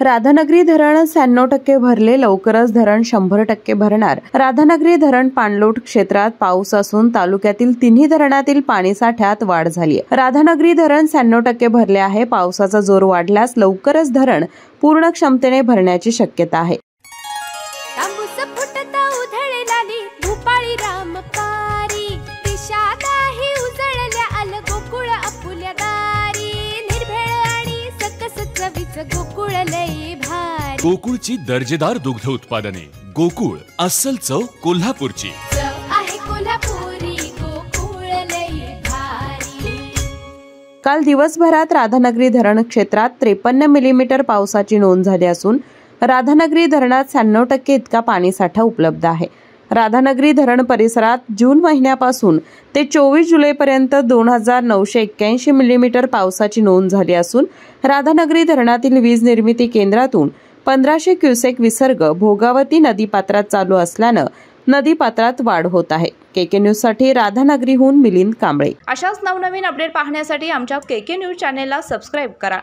राधानगरी धरण 96% भरले, लवकरच धरण 100% भरणार। राधानगरी धरण पाणलोट क्षेत्रात पाऊस असून तालुक्यातील तिन्ही धरणातील पाणीसाठ्यात वाढ झाली आहे। राधानगरी धरण 96% भरले आहे। पावसाचा जोर वाढल्यास लवकरच धरण पूर्ण क्षमतेने भरण्याची शक्यता आहे। गोकुळची दर्जेदार दुग्ध उत्पादने। गोकुळ, अस्सल चव कोल्हापूरची। काल दिवसभरात राधानगरी धरण क्षेत्रात 53 मिलीमीटर पावसाची नोंद झाली असून राधानगरी धरणात 96% इतका पाणीसाठा उपलब्ध आहे। राधानगरी धरण परिसरात जून महिन्यापासून ते 24 जुलैपर्यंत 2981 मिलीमीटर पावसाची नोंद झाली असून राधानगरी धरणातील वीज निर्मिती केंद्रातून 1500 क्युसेक विसर्ग भोगावती नदीपात्रात चालू असल्यानं नदीपात्रात वाढ होत आहे। केके न्यूज साठी राधानगरीहून मिलिंद कांबळे। अशाच नवनवीन अपडेट पाहण्यासाठी आमच्या केके न्यूज चॅनेलला सबस्क्राइब करा।